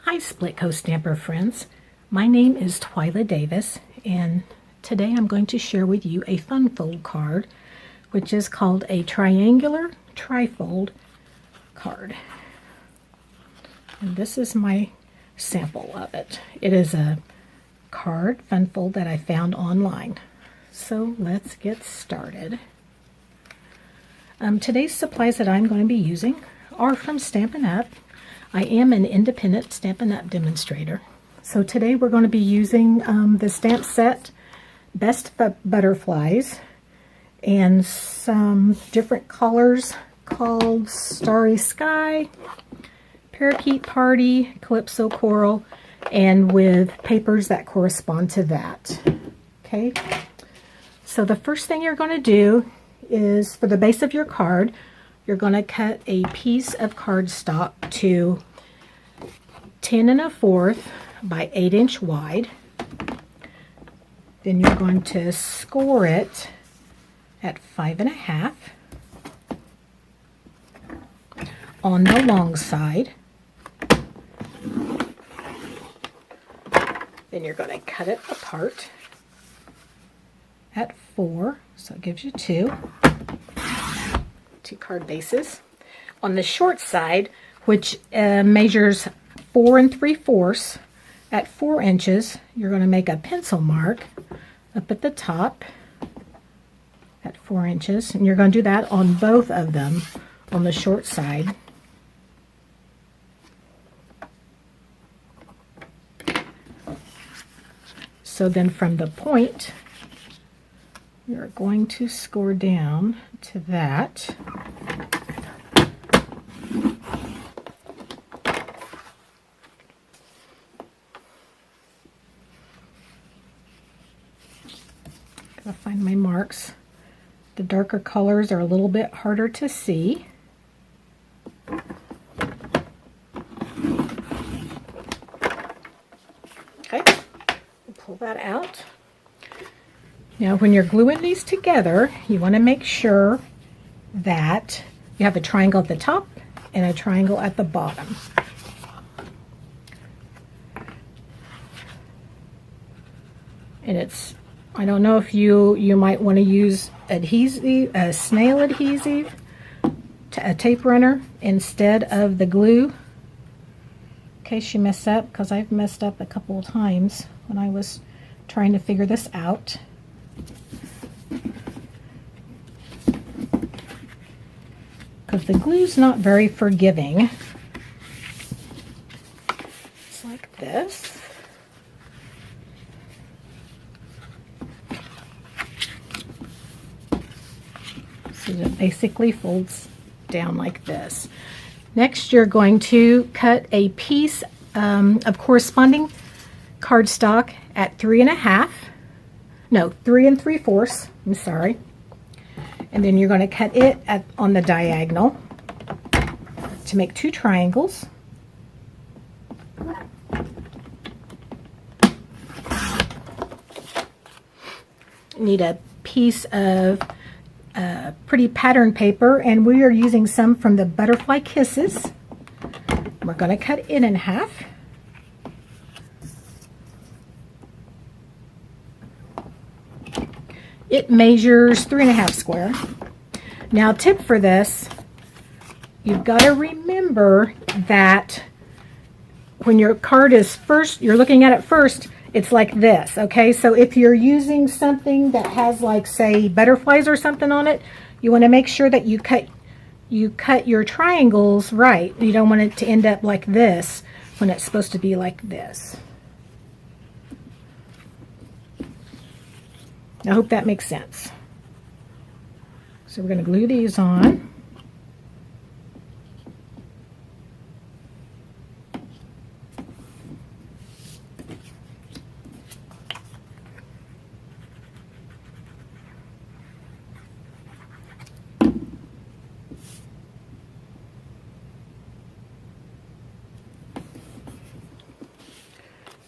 Hi Splitcoaststamper friends, my name is Twila Davis and today I'm going to share with you a fun fold card which is called a triangular trifold card. And this is my sample of it. It is a card fun fold that I found online. So let's get started. Today's supplies that I'm going to be using are from Stampin' Up! I am an independent Stampin' Up! Demonstrator. So today we're going to be using the stamp set Best Butterflies and some different colors called Starry Sky, Parakeet Party, Calypso Coral, and with papers that correspond to that. Okay, so the first thing you're going to do is for the base of your card, you're going to cut a piece of cardstock to 10 1/4 by 8 inch wide. Then you're going to score it at 5 1/2 on the long side. Then you're going to cut it apart at 4, so it gives you two card bases. On the short side, which measures 4 3/4 at 4 inches, you're going to make a pencil mark up at the top at 4 inches, and you're going to do that on both of them on the short side. So then from the point, you're going to score down to that. Gotta find my marks. The darker colors are a little bit harder to see. Okay, pull that out. Now when you're gluing these together, you want to make sure that you have a triangle at the top and a triangle at the bottom. And it's, I don't know if you might want to use adhesive, snail adhesive, a tape runner instead of the glue, in case you mess up, because I've messed up a couple of times when I was trying to figure this out. Because the glue's not very forgiving. It's like this. So it basically folds down like this. Next, you're going to cut a piece of corresponding cardstock at 3 3 3/4. I'm sorry. And then you're going to cut it on the diagonal to make two triangles. Need a piece of pretty pattern paper, and we are using some from the Butterfly Kisses. We're going to cut it in half. It measures 3 1/2 square. Now, tip for this, you've got to remember that when your card is first, you're looking at it first, it's like this, okay? So if you're using something that has, like, say, butterflies or something on it, you want to make sure that you cut your triangles right. You don't want it to end up like this when it's supposed to be like this. I hope that makes sense. So we're going to glue these on.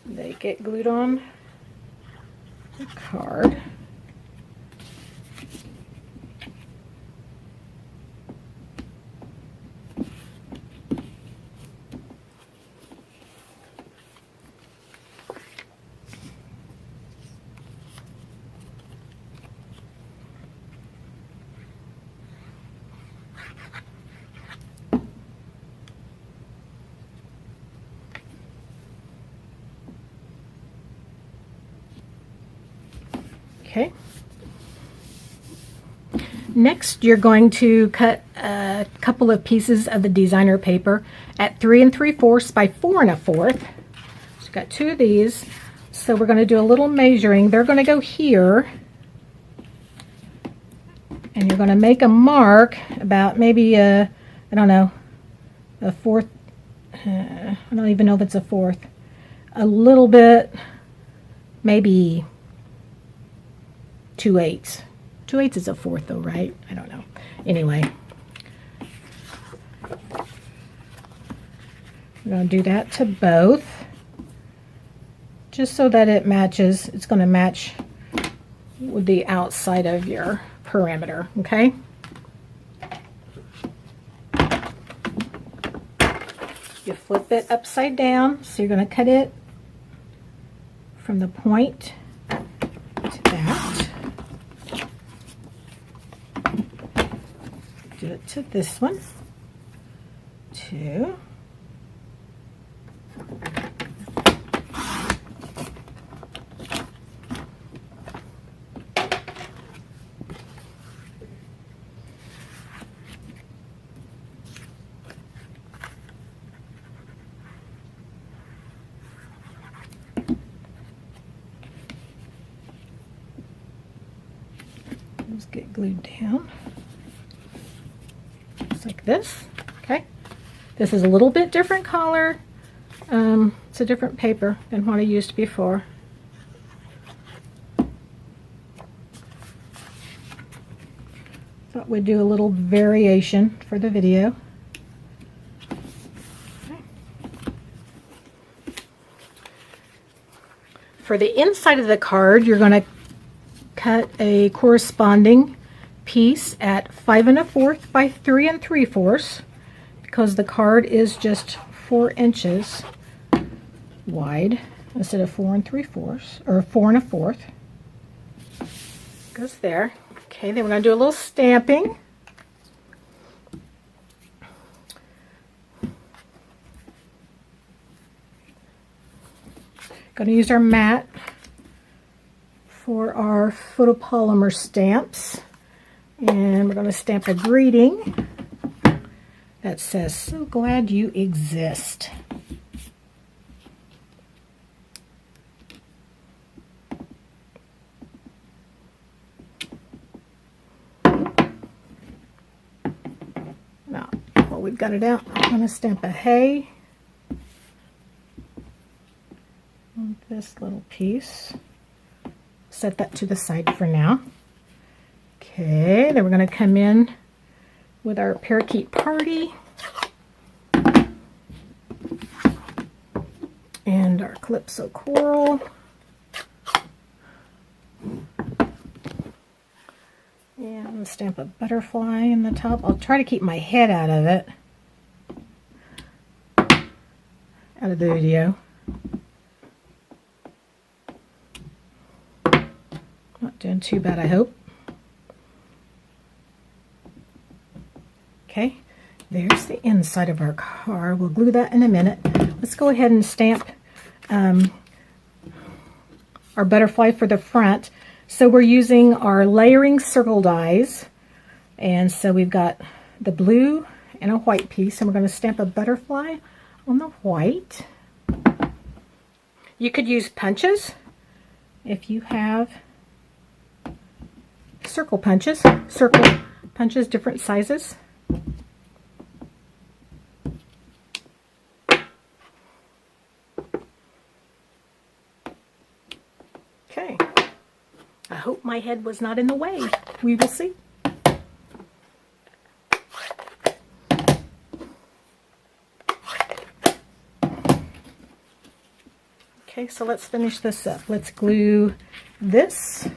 They get glued on the card. Okay. Next, you're going to cut a couple of pieces of the designer paper at 3 3/4 by 4 1/4. So you've got 2 of these. So we're going to do a little measuring. They're going to go here. And you're going to make a mark about maybe I don't know, a fourth. I don't even know if it's a fourth. A little bit, maybe 2/8. 2/8 is a fourth though, right? I don't know. Anyway, we're going to do that to both, just so that it matches. It's going to match with the outside of your perimeter, okay? You flip it upside down, so you're going to cut it from the point to that. Do it to this one, 2. Just get glued down. Like this. Okay, this is a little bit different color. It's a different paper than what I used before. Thought we'd do a little variation for the video. Okay. For the inside of the card, you're going to cut a corresponding piece at 5 1/4 by 3 3/4, because the card is just 4 inches wide instead of 4 3/4 or 4 1/4. Goes there. Okay, then we're going to do a little stamping. Going to use our mat for our photopolymer stamps. And we're going to stamp a greeting that says, "So glad you exist." Now, while we've got it out, I'm going to stamp a hay on this little piece. Set that to the side for now. Okay, then we're going to come in with our parakeet party and our calypso coral. And stamp a butterfly in the top. I'll try to keep my head out of it, out of the video. Not doing too bad, I hope. Okay, there's the inside of our card. We'll glue that in a minute. Let's go ahead and stamp our butterfly for the front. So we're using our layering circle dies. And so we've got the blue and a white piece, and we're going to stamp a butterfly on the white. You could use punches if you have circle punches, different sizes. Okay, I hope my head was not in the way. We will see. Okay, so let's finish this up. Let's glue this.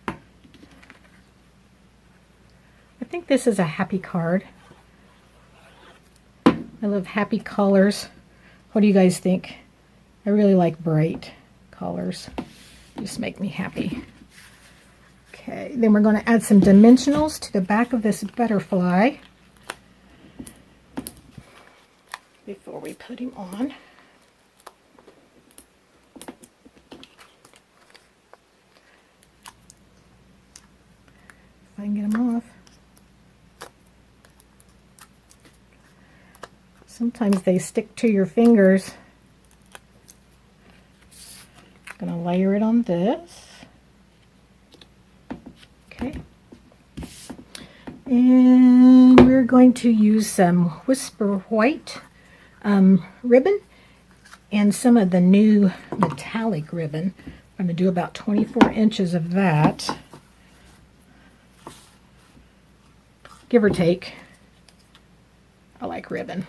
I think this is a happy card. I love happy colors. What do you guys think? I really like bright colors. Just make me happy. Okay, then we're going to add some dimensionals to the back of this butterfly before we put him on. Sometimes they stick to your fingers. I'm going to layer it on this. Okay. And we're going to use some Whisper White ribbon and some of the new metallic ribbon. I'm going to do about 24 inches of that, give or take. I like ribbon.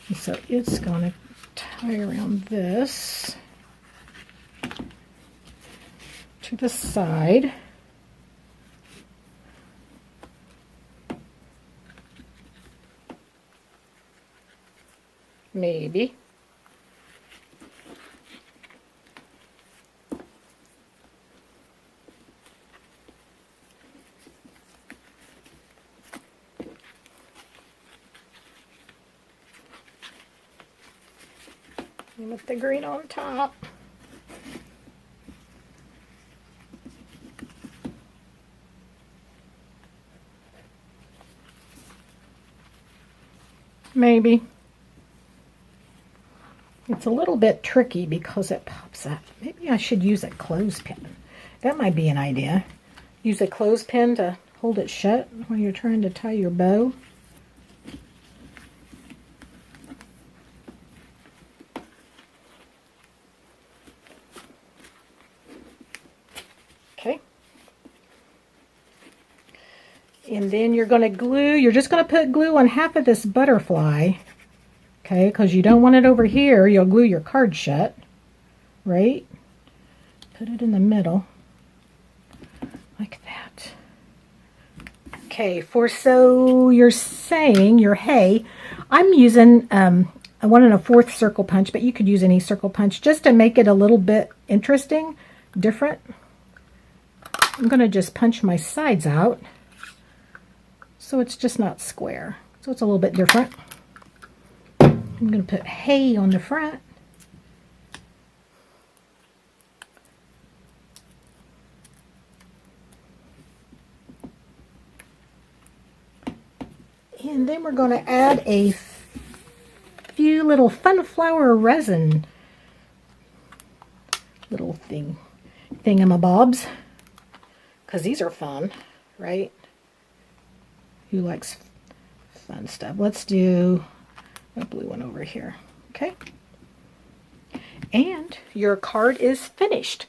And so it's going to tie around this to the side. Maybe. And with the green on top. Maybe. It's a little bit tricky because it pops up. Maybe I should use a clothespin. That might be an idea. Use a clothespin to hold it shut when you're trying to tie your bow. Okay. And then you're going to glue, you're just going to put glue on half of this butterfly. Okay, because you don't want it over here. You'll glue your card shut, right? Put it in the middle, like that. Okay, so you're saying your hay, I'm using a 1 1/4 circle punch, but you could use any circle punch just to make it a little bit interesting, different. I'm going to just punch my sides out so it's just not square. So it's a little bit different. I'm going to put hay on the front. And then we're going to add a few little funflower resin little thingamabobs, because these are fun, right? Who likes fun stuff? Let's do a blue one over here. Okay. And your card is finished.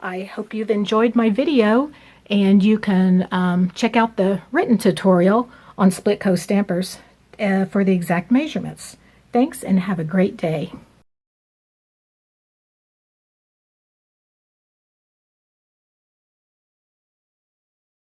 I hope you've enjoyed my video, and you can check out the written tutorial on Splitcoaststampers for the exact measurements. Thanks, and have a great day.